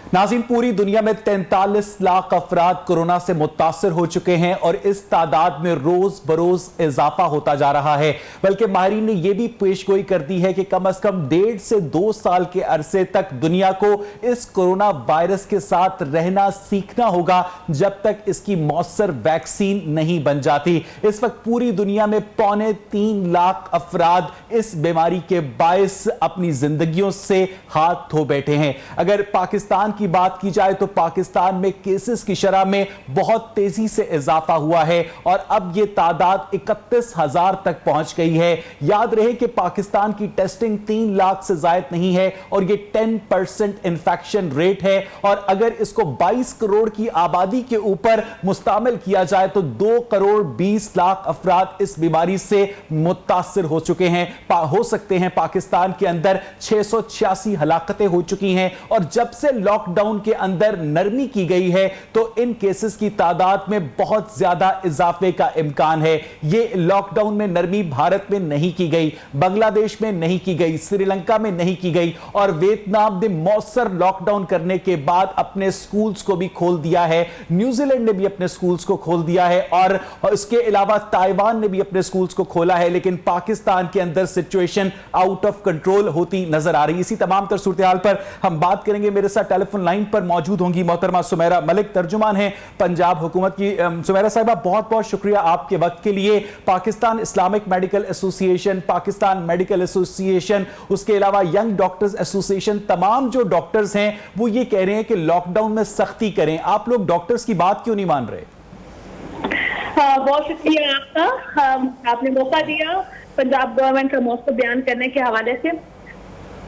नाज़रीन, पूरी दुनिया में 43 लाख अफराद कोरोना से मुतासर हो चुके हैं और इस तादाद में रोज बरोज इजाफा होता जा रहा है। बल्कि माहिरीन ने यह भी पेशगोई कर दी है कि कम से कम 1.5 से 2 साल के अरसे तक दुनिया को इस कोरोना वायरस के साथ रहना सीखना होगा जब तक इसकी मौसर वैक्सीन नहीं बन जाती। इस वक्त पूरी दुनिया में 2.25 लाख अफराद इस बीमारी के बायस अपनी जिंदगियों से हाथ धो बैठे हैं। अगर पाकिस्तान की बात की जाए तो पाकिस्तान में केसेस की शरह में बहुत तेजी से इजाफा हुआ है और अब यह तादाद 31,000 तक पहुंच गई है। याद रहे कि पाकिस्तान की टेस्टिंग 3 लाख से ज्यादा नहीं है और यह 10% इंफेक्शन रेट है और अगर इसको 22 करोड़ की आबादी के ऊपर मुस्तामिल किया जाए तो 2 करोड़ 20 लाख अफराद इस बीमारी से मुतासिर हो चुके हैं। हो सकते हैं पाकिस्तान के अंदर 686 हलाकतें हो चुकी हैं और जब से लॉकडाउन के अंदर नरमी की गई है तो इन केसेस की तादाद में बहुत ज्यादा इजाफे का इम्कान है। यह लॉकडाउन में नरमी भारत में नहीं की गई, बांग्लादेश में नहीं की गई, श्रीलंका में नहीं की गई और वियतनाम ने मौसर लॉकडाउन करने के बाद अपने स्कूल्स को भी खोल दिया है। न्यूजीलैंड ने भी अपने स्कूल्स को खोल दिया है और इसके अलावा ताइवान ने भी अपने स्कूल्स को खोला है। लेकिन पाकिस्तान के अंदर सिचुएशन आउट ऑफ कंट्रोल होती नजर आ रही है। इसी तमाम तर सूरत हाल पर हम बात करेंगे। मेरे साथ टेलीफोन लाइन पर मौजूद होंगी मोहतरमा सुमेरा मलिक, तर्जुमान हैं पंजाब हुकूमत की। सुमेरा साहिबा, बहुत बहुत शुक्रिया आपके वक्त के लिए। Pakistan Islamic medical association, Pakistan medical association, उसके अलावा यंग डॉक्टर्स एसोसिएशन, तमाम जो डॉक्टर्स हैं वो ये कह रहे हैं कि लॉकडाउन में सख्ती करें। आप लोग डॉक्टर्स की बात क्यों नहीं मान रहे? बहुत शुक्रिया आपका, आपने मौका दिया पंजाब गवर्नमेंट का मौका बयान करने के हवाले से।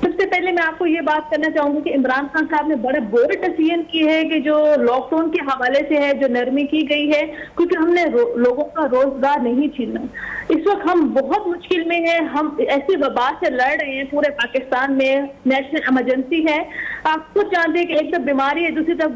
सबसे पहले मैं आपको ये बात करना चाहूंगी कि इमरान खान साहब ने बड़े बोल्ड डिसीजन की है कि जो लॉकडाउन के हवाले से है, जो नरमी की गई है, क्योंकि हमने लोगों का रोजगार नहीं छीना। इस वक्त हम बहुत मुश्किल में हैं। हम ऐसी वबा से लड़ रहे हैं, पूरे पाकिस्तान में नेशनल इमरजेंसी है। आप खुद जानते हैं कि एक तरफ बीमारी है, दूसरी तरफ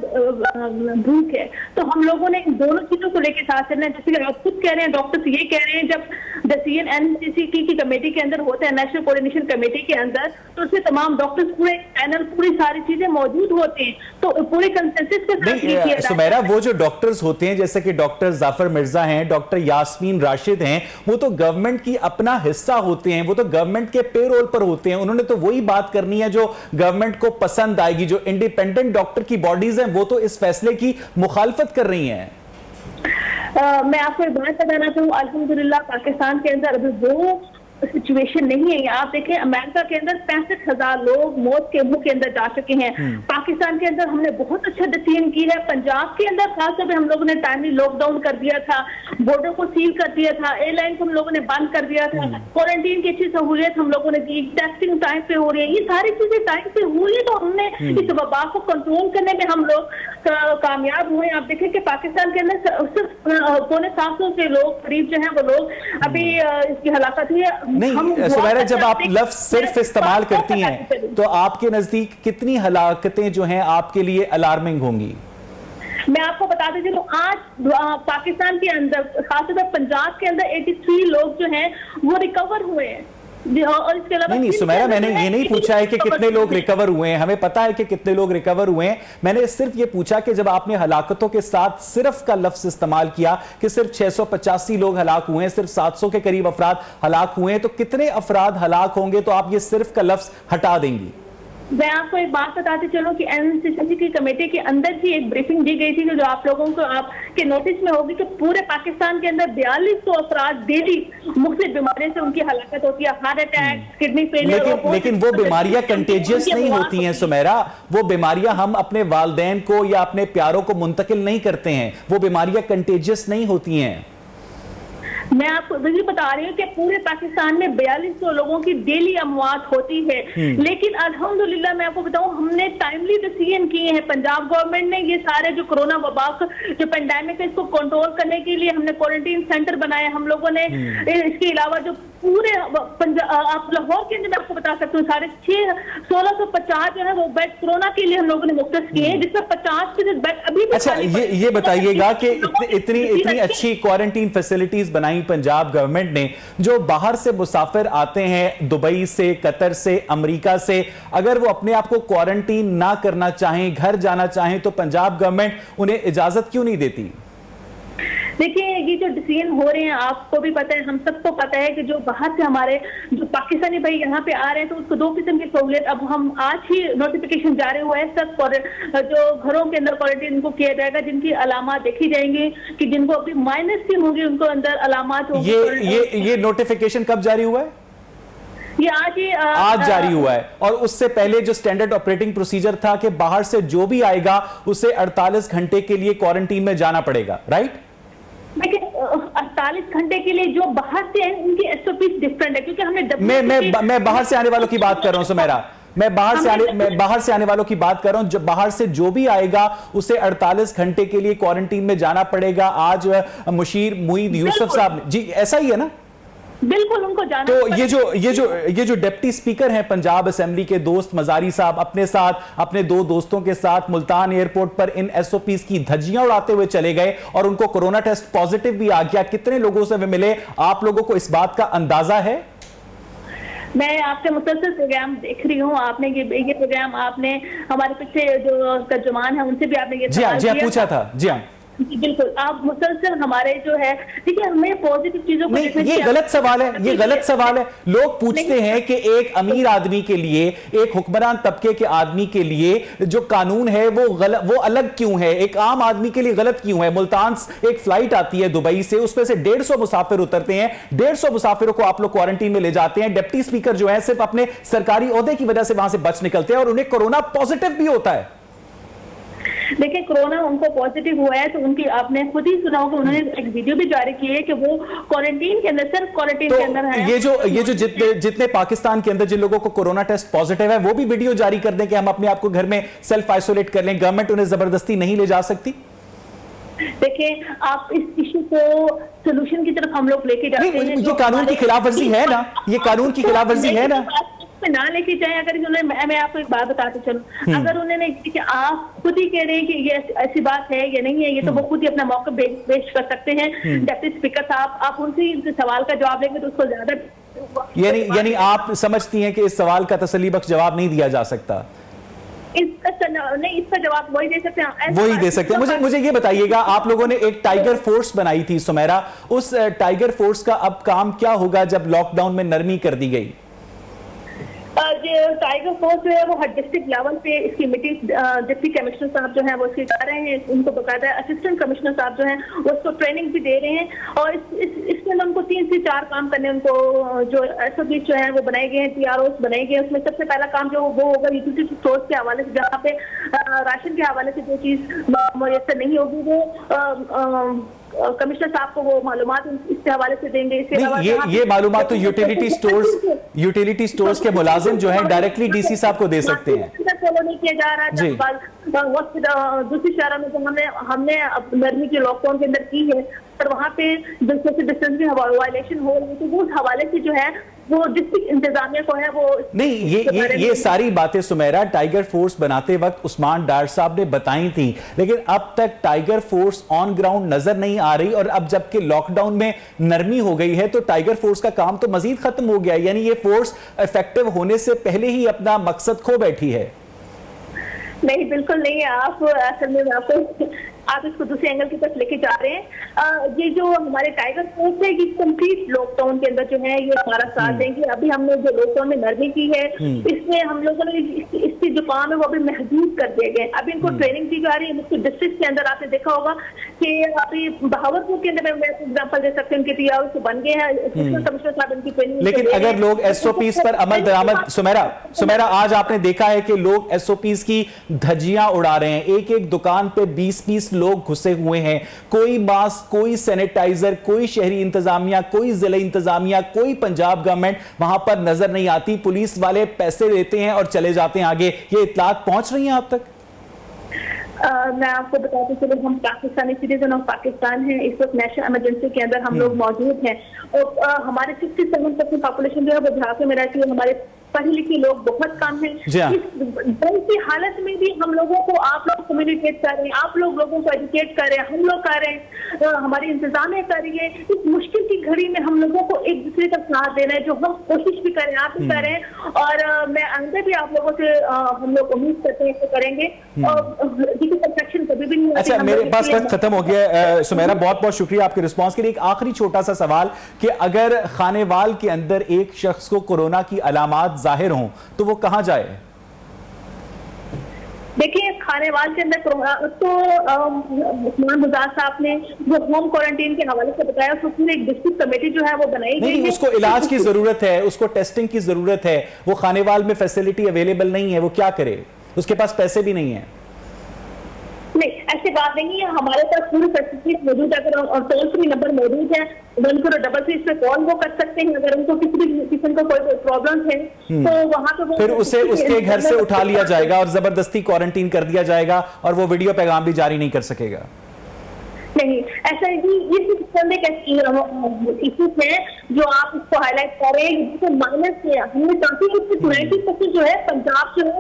भूख है। तो हम लोगों ने इन दोनों चीजों को लेकर साथ चलना है। जैसे आप खुद कह रहे हैं, डॉक्टर्स ये कह रहे हैं, जब डिसीजन एनसीसी की कमेटी के अंदर होता है, नेशनल कोऑर्डिनेशन कमेटी के अंदर, तो उसमें तमाम डॉक्टर्स, पूरे पैनल, पूरी सारी चीजें मौजूद होते हैं। तो पूरे कंसेंसस के साथ सुमेरा, वो जो डॉक्टर्स होते हैं जैसे कि डॉक्टर जाफर मिर्जा हैं, डॉक्टर यास्मीन राशिद हैं, वो तो गवर्नमेंट की अपना हिस्सा होते हैं, वो तो गवर्नमेंट के पेरोल पर होते हैं। उन्होंने तो वही बात करनी है जो गवर्नमेंट को पसंद आएगी। जो इंडिपेंडेंट डॉक्टर की बॉडीज हैं वो तो इस फैसले की मुखालफत कर रही हैं। मैं आपको एक बात बताना चाहूँ, अल्हम्दुलिल्लाह पाकिस्तान के अंदर अभी वो सिचुएशन नहीं है। आप देखें, अमेरिका के अंदर 65,000 लोग मौत के मुंह के अंदर जा चुके हैं। पाकिस्तान के अंदर हमने बहुत अच्छा डिसीजन की है। पंजाब के अंदर खासतौर पे हम लोगों ने टाइमली लॉकडाउन कर दिया था, बॉर्डर को सील कर दिया था, एयरलाइन को हम लोगों ने बंद कर दिया था, क्वारंटीन की अच्छी सहूलियत हम लोगों ने दी, टेस्टिंग टाइम पे हो रही है, ये सारी चीजें टाइम पे हुई है। तो हमने इस वबा को कंट्रोल करने में हम लोग कामयाब हुए। आप देखें कि पाकिस्तान के अंदर सिर्फ 750 से लोग करीब जो है वो लोग अभी इसकी हलाकत हुई है। नहीं सुमेरा, जब आप लफ्ज सिर्फ इस्तेमाल करती हैं तो आपके नजदीक कितनी हलाकतें जो हैं आपके लिए अलार्मिंग होंगी? मैं आपको बता देती हूँ, आज पाकिस्तान के अंदर, खासतौर पर पंजाब के अंदर 83 लोग जो हैं वो रिकवर हुए हैं। और इसके अलावा नहीं सुमेरा, मैंने ये नहीं पूछा है कि कितने लोग रिकवर हुए हैं, हमें पता है कि कितने लोग रिकवर हुए हैं। मैंने सिर्फ ये पूछा कि जब आपने हलाकतों के साथ सिर्फ का लफ्ज इस्तेमाल किया कि सिर्फ 685 लोग हलाक हुए हैं, सिर्फ 700 के करीब अफराद हलाक हुए हैं, तो कितने अफराद हलाक होंगे? तो आप ये सिर्फ का लफ्ज हटा देंगी? मैं आपको एक बात बताती चलूं कि एनसीसी की कमेटी के अंदर ही एक ब्रीफिंग दी गई थी जो आप लोगों को आपके नोटिस में होगी कि पूरे पाकिस्तान के अंदर 4200 अफराद डेली मुख्तलिफ बीमारियों से उनकी हलाकत होती है, हार्ट अटैक, किडनी फेलियर। लेकिन वो बीमारियां कंटेजियस नहीं होती हैं सुमेरा। वो बीमारियां हम अपने वालिदैन को या अपने प्यारों को मुंतकिल नहीं करते हैं, वो बीमारियां कंटेजियस नहीं होती हैं। मैं आपको वही बता रही हूँ कि पूरे पाकिस्तान में 4200 लोगों की डेली अमवात होती है। लेकिन अल्हम्दुलिल्लाह मैं आपको बताऊँ, हमने टाइमली डिसीजन किए हैं। पंजाब गवर्नमेंट ने ये सारे जो कोरोना वबा जो पेंडेमिक है इसको कंट्रोल करने के लिए हमने क्वारंटीन सेंटर बनाए हम लोगों ने। इसके अलावा जो पूरे आप लाहौर के अंदर मैं आपको बता सकती हूँ 1650 जो है वो बेड कोरोना के लिए हम लोगों ने मुख्तस किए हैं, जिसमें 50% बेड अभी भी। अच्छा, ये बताइएगा कि इतनी अच्छी क्वारंटीन फैसिलिटीज बनाई पंजाब गवर्नमेंट ने, जो बाहर से मुसाफिर आते हैं दुबई से, कतर से, अमेरिका से, अगर वो अपने आप को क्वारंटीन ना करना चाहें, घर जाना चाहें, तो पंजाब गवर्नमेंट उन्हें इजाजत क्यों नहीं देती? देखिए, ये जो डिसीजन हो रहे हैं आपको भी पता है, हम सबको पता है कि जो बाहर से हमारे जो पाकिस्तानी भाई यहाँ पे आ रहे हैं तो उसको 2 किस्म की सहूलियत, अब हम आज ही नोटिफिकेशन जारी हुआ है सब जो घरों के अंदर क्वारंटीन उनको किया जाएगा, जिनकी अलामात देखी जाएंगी कि जिनको अभी -3 होंगी उनको अंदर अलामात होंगी। ये नोटिफिकेशन कब जारी हुआ है? ये आज जारी हुआ है। और उससे पहले जो स्टैंडर्ड ऑपरेटिंग प्रोसीजर था कि बाहर से जो भी आएगा उसे 48 घंटे के लिए क्वारंटीन में जाना पड़ेगा, राइट? देखिए 48 घंटे के लिए जो बाहर से हैं उनकी एसओपी डिफरेंट है, क्योंकि हमने मैं बाहर से आने वालों की बात कर रहा हूं सुमेरा, मैं बाहर से आने वालों की बात कर रहा हूं। जो बाहर से जो भी आएगा उसे 48 घंटे के लिए क्वारंटीन में जाना पड़ेगा। आज मुशीर मुईद यूसुफ साहब ने, जी ऐसा ही है ना? बिल्कुल, उनको जाना। तो ये जो डिप्टी स्पीकर हैं पंजाब असेंबली के दोस्त मजारी साहब, अपने साथ अपने 2 दोस्तों के साथ मुल्तान एयरपोर्ट पर इन एसओपीज की धज्जियां उड़ाते हुए चले गए और उनको कोरोना टेस्ट पॉजिटिव भी आ गया। कितने लोगों से वे मिले, आप लोगों को इस बात का अंदाजा है? मैं आपके मुसलसल प्रोग्राम देख रही हूँ, आपने ये प्रोग्राम आपने हमारे पीछे जो तर्जुमान है उनसे भी आपने ये जी हाँ पूछा था। जी हाँ बिल्कुल, आप मुसलसल हमारे जो है, देखिए हमें पॉजिटिव चीजों को ये गलत सवाल है, ये गलत सवाल है। लोग पूछते हैं कि एक अमीर आदमी के लिए, एक हुक्मरान तबके के आदमी के लिए जो कानून है वो अलग क्यों है, एक आम आदमी के लिए गलत क्यों है? मुल्तान एक फ्लाइट आती है दुबई से, उसमें से 150 मुसाफिर उतरते हैं, 150 मुसाफिरों को आप लोग क्वारंटीन में ले जाते हैं। डिप्टी स्पीकर जो है सिर्फ अपने सरकारी ओहदे की वजह से वहां से बच निकलते हैं और उन्हें कोरोना पॉजिटिव भी होता है। देखिए, कोरोना उनको पॉजिटिव हुआ है तो उनकी आपने खुद ही सुना होगा, उन्होंने एक वीडियो भी जारी की है कि वो क्वारंटीन के अंदर, सिर्फ क्वारंटीन के अंदर है। ये जो जितने पाकिस्तान के अंदर जिन लोगों को कोरोना टेस्ट पॉजिटिव है वो भी वीडियो जारी कर दें कि हम अपने आप को घर में सेल्फ आइसोलेट कर लें। गवर्नमेंट उन्हें जबरदस्ती नहीं ले जा सकती। देखिए, आप इस इशू को सोल्यूशन की तरफ हम लोग लेके जाते हैं। ये कानून की खिलाफवर्जी है ना, ये कानून की खिलाफवर्जी है ना। ना लेके जाए, अगर उन्होंने, मैं आपको एक बात बताते चलूं, अगर उन्होंने कि आप खुद ही कह रहे हैं कि ये ऐसी बात है या नहीं है, ये तो वो खुद ही अपना मौका पेश कर सकते हैं। डिप्टी स्पीकर साहब, आप उनसे इस सवाल का जवाब लेंगे तो उसको ज्यादा, यानी आप समझती हैं कि इस सवाल का तसल्लीबख्श जवाब नहीं दिया जा सकता? इसका जवाब वही दे सकते हैं, वही दे सकते हैं। मुझे ये बताइएगा, आप लोगों ने एक टाइगर फोर्स बनाई थी सुमेरा, उस टाइगर फोर्स का अब काम क्या होगा जब लॉकडाउन में नरमी कर दी गई? टाइगर फोर्स जो है वो हर डिस्ट्रिक्ट लेवल पे इसकी मीटिंग डिप्टी कमिश्नर साहब जो हैं वो इसकी कर रहे हैं, उनको बकायदा असिस्टेंट कमिश्नर साहब जो हैं वो उसको ट्रेनिंग भी दे रहे हैं और इसके अंदर उनको 3 से 4 काम करने, उनको जो एसओपी जो है वो बनाए गए हैं, टीआरओस बनाए गए हैं। उसमें सबसे पहला काम जो वो होगा यूटिलिटी स्टोर्स के हवाले से, जहाँ पे राशन के हवाले से जो चीज मुयसर नहीं होगी वो कमिश्नर साहब को वो मालूमात इसके हवाले से देंगे। इसके अलावा ये मालूमात तो यूटिलिटी स्टोर्स के मुलाजिम जो है डायरेक्टली डीसी साहब को दे सकते हैं। फॉलो नहीं किया जा रहा है। दूसरी शहरों में जो हमने नरमी के लॉकडाउन के अंदर की है और वहाँ पे सोशल डिस्टेंसिंग वायलेशन हो रही है, तो वो उस हवाले से जो है वो डिस्ट्रिक्ट इंतजामिया को है वो नहीं, ये सारी बातें सुमेरा टाइगर फोर्स बनाते वक्त उस्मान डार साहब ने बताई थी, लेकिन अब तक टाइगर फोर्स ऑन ग्राउंड नजर नहीं आ रही। और अब जबकि लॉकडाउन में नरमी हो गई है तो टाइगर फोर्स का काम तो मजीद खत्म हो गया, यानी ये फोर्स इफेक्टिव होने से पहले ही अपना मकसद खो बैठी है। नहीं, बिल्कुल नहीं है। आप असल में आप इसको दूसरे एंगल की तरफ लेके जा रहे हैं। ये जो हमारे टाइगर फोर्स है ये कंप्लीट लॉकडाउन के अंदर जो है ये हमारा साथ देंगे। अभी हमने जो लॉकडाउन में नरमी की है इसमें हम लोगों ने इसके जो काम है वो अभी महदूद कर दिए गए। अभी इनको ट्रेनिंग दी जा रही है। मुख्य डिस्ट्रिक्ट के अंदर आपने देखा होगा कि अभी बहावलपुर के अंदर मैं एग्जाम्पल दे सकते हैं, उनके टीआरओ बन गए हैं, कमिश्नर साहब इनकी ट्रेनिंग। लेकिन अगर लोग एसओपीज पर अमल दरामद, सुमेरा आज आपने देखा है कि लोग एसओपीज की धज्जियां उड़ा रहे हैं। एक एक दुकान पे 20-20 लोग घुसे हुए हैं। कोई मास्क, कोई सैनिटाइजर, कोई शहरी इंतजामिया, कोई जिला इंतजामिया, कोई पंजाब गवर्नमेंट वहां पर नजर नहीं आती। पुलिस वाले पैसे लेते हैं और चले जाते हैं आगे। ये इत्तलात पहुंच रही हैं आप तक? मैं आपको बताती चलूँ, हम पाकिस्तानी सिटीजन ऑफ पाकिस्तान हैं। इस वक्त नेशनल इमरजेंसी के अंदर हम लोग मौजूद हैं और हमारे 67% पॉपुलेशन जो है वो झारखंड में रहती है। हमारे पढ़े लिखे लोग बहुत कम हैं। इस डर की हालत में भी हम लोगों को, आप लोग कम्युनिकेट कर रहे हैं, आप लोगों को एजुकेट कर रहे हैं, हम लोग कर रहे हैं, हमारी इंतजामिया कर रही है। इस मुश्किल की घड़ी में हम लोगों को एक दूसरे का साथ देना है, जो हम कोशिश भी करें, आप भी करें और मैं अंदर भी आप लोगों से हम लोग उम्मीद करते हैं कि करेंगे। और परफेक्शन कभी भी नहीं। अच्छा, मेरे पास वक्त खत्म हो गया। सुमेरा, बहुत बहुत शुक्रिया आपके रिस्पांस के लिए। एक आखिरी छोटा सा सवाल कि अगर खानेवाल के अंदर एक शख्स को कोरोना की अलामात जाहिर हों तो वो कहां जाए? देखिए, खानेवाल के अंदर तो उस्मान गुजार साहब ने जो होम क्वारंटीन के हवाले से बताया, उसको पूरी एक डिस्ट्रिक्ट कमेटी जो है वो बनाई गई है। उसको इलाज की जरूरत है, उसको टेस्टिंग की जरूरत है, वो खानेवाल में फैसिलिटी अवेलेबल नहीं है, वो क्या करे? उसके पास पैसे भी नहीं है। नहीं, ऐसी बात नहीं है, हमारे पास पूरी फैसिलिटीज मौजूद है। अगर टोल फ्री नंबर मौजूद है, 1-3 पे कॉल वो कर सकते हैं। अगर उनको किसी भी किस्म का कोई प्रॉब्लम है तो वहां पे फिर उसे उसके घर से उठा लिया जाएगा और जबरदस्ती क्वारंटीन कर दिया जाएगा और वो वीडियो पैगाम भी जारी नहीं कर सकेगा। नहीं, ऐसा नहीं। ये इश्यूज है जो आप इसको हाईलाइट कर रहे हैं, जिसे माइनस किया हमने काफी 90% जो है पंजाब जो है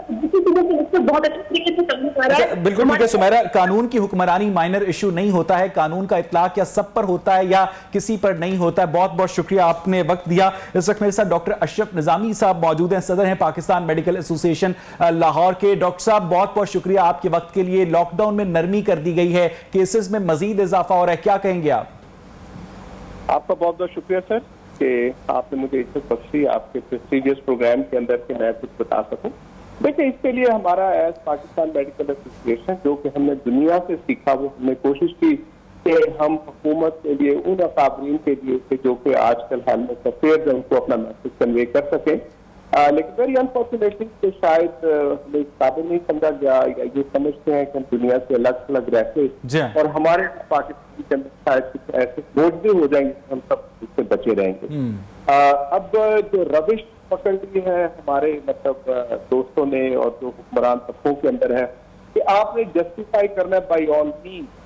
बहुत अच्छे तरीके से काम कर रहा है। बिल्कुल ठीक है सुमेरा, कानून की हुक्मरानी माइनर इशू नहीं होता है, कानून का इतलाक या सब पर होता है या किसी पर नहीं होता है। बहुत बहुत शुक्रिया, आपने वक्त दिया। इस वक्त मेरे साथ डॉक्टर अशरफ निजामी साहब मौजूद हैं, सदर हैं पाकिस्तान मेडिकल एसोसिएशन लाहौर के। डॉक्टर साहब, बहुत बहुत शुक्रिया आपके वक्त के लिए। लॉकडाउन में नरमी कर दी गई है, केसेस में मजीद इजाफा हो रहा है, क्या कहेंगे आप? आपका बहुत बहुत शुक्रिया सर कि आपने मुझे इज्जत बख्शी आपके प्रेस्टीजियस प्रोग्राम के अंदर कि मैं कुछ बता सकूं। देखिए, इसके लिए हमारा एज पाकिस्तान मेडिकल एसोसिएशन जो कि हमने दुनिया से सीखा, वो हमने कोशिश की कि हम हुकूमत के लिए, उन अकाबरीन के लिए जो कि आजकल हाल में सफेद है, उनको अपना मैसेज कन्वे कर सकें। लेकिन वेरी अनफॉर्चुनेटली शायद हमें काबिल नहीं समझा गया या ये समझते हैं कि हम दुनिया से अलग अलग रहते और हमारे पाकिस्तान के अंदर शायद कुछ ऐसे बोझ भी हो जाएंगे, हम सब उससे बचे रहेंगे। अब जो रविश पकड़ ली है हमारे मतलब दोस्तों ने और जो हुक्मरान तबकों के अंदर है कि आपने जस्टिफाई करना है बाई ऑल मीन्स,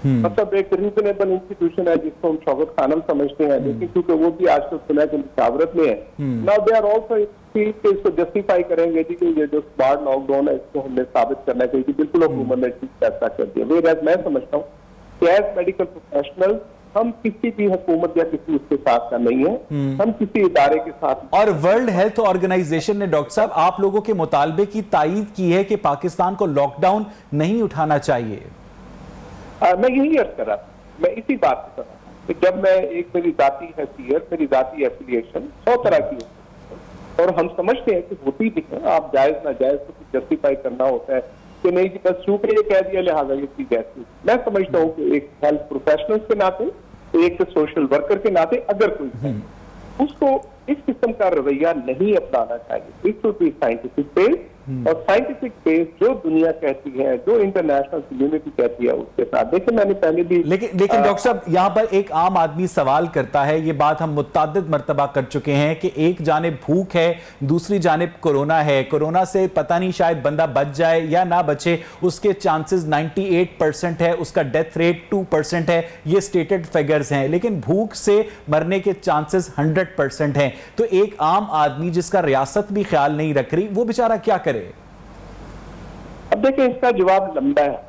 मतलब एक रीजनेबल इंस्टीट्यूशन है जिसको हम शौकत खानम समझते हैं, लेकिन क्योंकि वो भी आजकल सुना है कि मुशावरत में है, नाउ दे आर ऑल्सो इसको जस्टिफाई करेंगे कि ये जो स्मार्ट लॉकडाउन है इसको हमने साबित करना चाहिए कि बिल्कुल हुकूमत ने ठीक फैसला कर दिया। वेयर मैं समझता हूँ कि एज मेडिकल प्रोफेशनल हम किसी भी हुकूमत या किसी उसके साथ का नहीं है, हम किसी इदारे के साथ। और वर्ल्ड हेल्थ ऑर्गेनाइजेशन ने डॉक्टर साहब आप लोगों के मुतालबे की तायीद की है कि पाकिस्तान को लॉकडाउन नहीं उठाना चाहिए। मैं यही अर्ज कर रहा था, मैं इसी बात पे कर रहा था कि जब मैं एक मेरी जाती हैसियत, मेरी जाती एफिलिएशन 100 तरह की होती है और हम समझते हैं कि होती भी है, आप जायज ना जायज को जस्टिफाई करना होता है कि नहीं जी बस चूंकि ये कह दिया लिहाजा ये चीज ऐसी। मैं समझता हूँ कि एक हेल्थ प्रोफेशनल के नाते, एक सोशल वर्कर के नाते अगर कोई उसको इस किस्म का रवैया नहीं अपनाना चाहिए। It should be scientific based और साइंटिफिक बेस जो दुनिया कहती है, जो इंटरनेशनल कम्युनिटी कहती है उसके साथ। देखिए, मैंने पहले भी लेकिन डॉक्टर साहब यहाँ पर एक आम आदमी सवाल करता है, ये बात हम मुत्तादिद मर्तबा कर चुके हैं कि एक जानिब भूख है, दूसरी जानिब कोरोना है। कोरोना से पता नहीं शायद बंदा बच जाए या ना बचे, उसके चांसेस 98% है, उसका डेथ रेट 2% है, ये स्टेटेड फिगर्स हैं। लेकिन भूख से मरने के चांसेस 100% हैं। तो एक आम आदमी जिसका रियासत भी ख्याल नहीं रख रही, वो बेचारा क्या करे? अब देखिए, इसका जवाब लंबा है।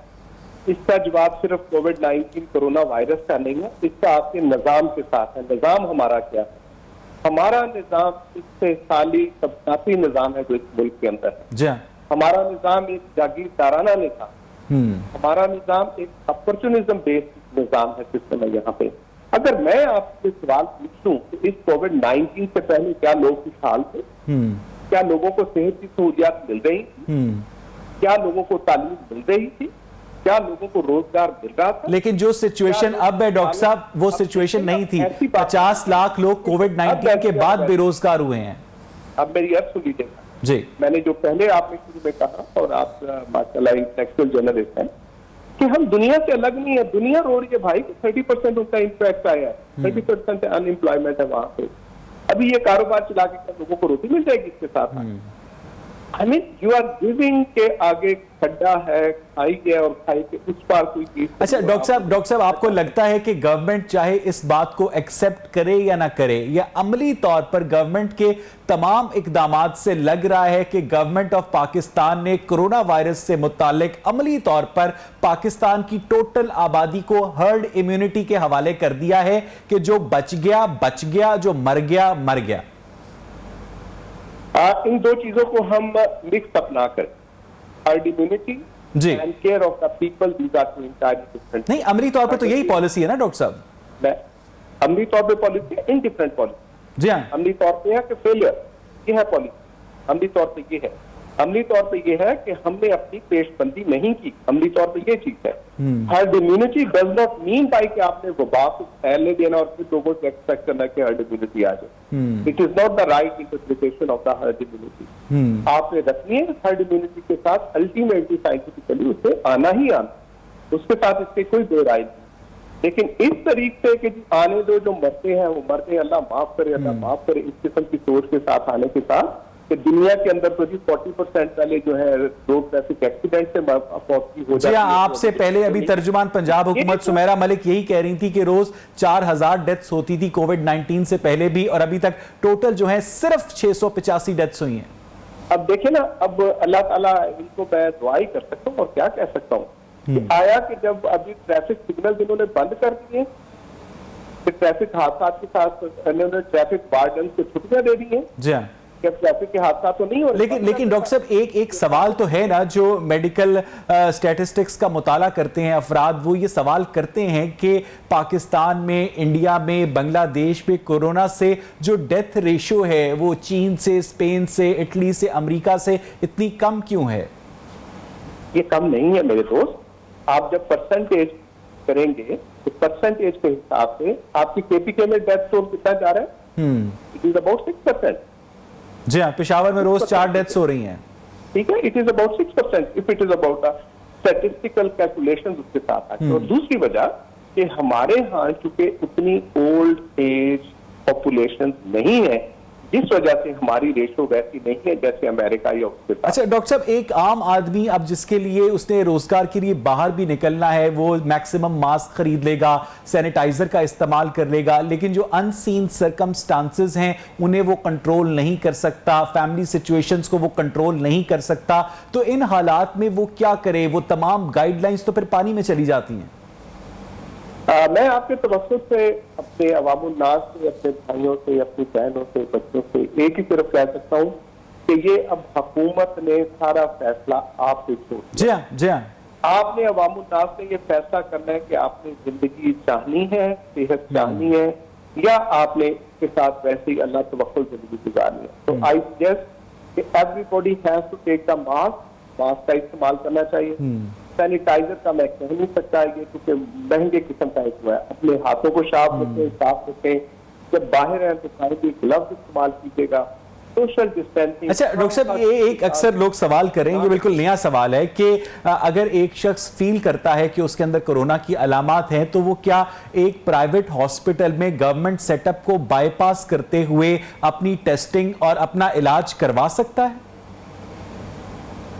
इसका जवाब सिर्फ कोविड-19 कोरोना वायरस का नहीं है, इसका आपके निजाम के साथ है। निजाम हमारा क्या है? हमारा निजाम इससे साली तबकाती निजाम है जो इस मुल्क के अंदर है। हमारा निजाम एक जागीरदाराना निजाम, हमारा निजाम एक अपॉर्चुनिज्म बेस्ड निजाम है सिस्टम है यहाँ पे। अगर मैं आपसे सवाल पूछूं कि इस कोविड-19 से पहले क्या लोग खुशहाल थे? क्या लोगों को सेहत की सहूलियात मिल रही थी? क्या लोगों को तालीम मिल रही थी? क्या लोगों को रोजगार मिल रहा था? लेकिन जो सिचुएशन अब है डॉक्टर साहब, वो सिचुएशन नहीं थी। 50 लाख लोग कोविड-19 के बाद बेरोजगार हुए हैं। अब मेरी अर्ज सुन लीजिएगा जी, मैंने जो पहले आपने शुरू में कहा और आप माशाल्लाह इंटेलेक्चुअल जर्नलिस्ट हैं कि हम दुनिया से अलग नहीं है। दुनिया रो रही है भाई, 30% उसका इम्पैक्ट आया है, 30% अनएम्प्लॉयमेंट है वहां पे। अभी ये कारोबार चला के लोगों को रोटी मिल जाएगी इसके साथ? I mean you are giving के आगे खड्डा है, खाई गया और खाई के उस पार कोई चीज। अच्छा डॉक्टर साहब आपको लगता है कि गवर्नमेंट चाहे इस बात को एक्सेप्ट करे या ना करे, या अमली तौर पर गवर्नमेंट के तमाम इकदामात से लग रहा है कि गवर्नमेंट ऑफ पाकिस्तान ने कोरोना वायरस से मुतालिक अमली तौर पर पाकिस्तान की टोटल आबादी को हर्ड इम्यूनिटी के हवाले कर दिया है कि जो बच गया, जो मर गया? इन दो चीजों को हम मिक्स अप ना करें। हर्ड इम्यूनिटी जी and care of the people, these are two entirely different. नहीं, अमली तौर पर तो यही पॉलिसी है ना डॉक्टर साहब? अमली तौर पे पॉलिसी है, इन डिफरेंट पॉलिसी। जी हाँ, अमली तौर पे है कि फेलियर, ये है पॉलिसी। अमली तौर पे ये है, अमली तौर पे ये है कि हमने अपनी पेशबंदी नहीं की। अमली तौर पे ये चीज है। Herd immunity does not mean by कि आपने वबा को फैलने देना और फिर लोगों से एक्सपेक्ट करना कि हर्ड इम्यूनिटी आ जाए। It is not the right interpretation of the herd immunity. आपने रखनी है हर्ड इम्यूनिटी के साथ, अल्टीमेटली साइंटिफिकली उसे आना ही आना, उसके साथ इसके कोई दो राय नहीं। लेकिन इस तरीके से कि आने दो, जो मरते हैं वो मरते हैं, अल्लाह माफ करे, अल्लाह माफ करे, इस किस्म की सोच के साथ आने के साथ कि दुनिया के अंदर तो जी 40% पहले जो है रोड ट्रैफिक एक्सीडेंट से मौत हो जाती है। आपसे पहले अभी तर्जुमान पंजाब हुकूमत सुमेरा मलिक यही कह रही थी कि रोज 4000 डेथ्स होती थी कोविड-19 से पहले भी, और अभी तक टोटल जो है सिर्फ 685 डेथ्स हुई हैं। अब देखिए ना, अब अल्लाह ताला इनको मैं दुआ ही कर सकता हूँ और क्या कह सकता हूँ। आया कि जब अभी ट्रैफिक सिग्नल इन्होंने बंद कर दिए, ट्रैफिक हादसा के साथ इन्होंने ट्रैफिक वार्डन को छुट्टियां दे दी हैं। जी हाँ, ट्रैफिक के हादसा तो नहीं हो रहे। लेकिन डॉक्टर साहब एक सवाल तो है ना, जो मेडिकल स्टैटिस्टिक्स का मुताला करते हैं अफराद, वो ये सवाल करते हैं कि पाकिस्तान में, इंडिया में, बांग्लादेश में कोरोना से जो डेथ रेशियो है वो चीन से, स्पेन से, इटली से, अमेरिका से इतनी कम क्यों है? ये कम नहीं है मेरे दोस्त। आप जब परसेंटेज करेंगे तो परसेंटेज के हिसाब से आपकी केपीके में डेथ टोल कितना जा रहा है? It is about 6%। जी हाँ, पेशावर में रोज 4 डेथ्स हो रही हैं। ठीक है, it is about 6% if it is about statistical calculation उसके साथ आती है। और दूसरी वजह कि हमारे यहाँ चूंकि उतनी ओल्ड एज पॉपुलेशन नहीं है, जिस वजह से हमारी रेशो वैसी नहीं है जैसे अमेरिका या उसके साथ। अच्छा डॉक्टर साहब, एक आम आदमी अब जिसके लिए उसने रोजगार के लिए बाहर भी निकलना है, वो मैक्सिमम मास्क खरीद लेगा, सैनिटाइजर का इस्तेमाल कर लेगा, लेकिन जो अनसीन सर्कमस्टांसेस हैं उन्हें वो कंट्रोल नहीं कर सकता, फैमिली सिचुएशंस को वो कंट्रोल नहीं कर सकता, तो इन हालात में वो क्या करे? वो तमाम गाइडलाइंस तो फिर पानी में चली जाती हैं। मैं आपके तवज्जुह से, अपने अवामुन्नास से, अपने भाइयों से, अपनी बहनों से, बच्चों से एक ही तरफ कह सकता हूँ कि ये अब हुकूमत ने सारा फैसला आप पे छोड़ दिया। जी हाँ, जी हाँ। आपने अवामुन्नास से ये फैसला करना है कि आपने जिंदगी चाहनी है, सेहत चाहनी है, या आपने इसके साथ वैसे ही अल्लाह तवक्कुल जिंदगी गुजारनी है। तो आई सजेस्ट कि everybody has to take the mask का इस्तेमाल करना चाहिए। सैनिटाइजर का मैं कह नहीं सकता है, क्योंकि महंगे किस्म का हुआ है। अपने हाथों को साफ रखें, जब बाहर हैं तो सारे ग्लव्स इस्तेमाल कीजिएगा, सोशल डिस्टेंसिंग। अच्छा डॉक्टर साहब, ये एक अक्सर लोग सवाल करें, ये बिल्कुल नया सवाल है कि अगर एक शख्स फील करता है कि उसके अंदर कोरोना की अलामात हैं, तो वो क्या एक प्राइवेट हॉस्पिटल में गवर्नमेंट सेटअप को बाईपास करते हुए अपनी टेस्टिंग और अपना इलाज करवा सकता है?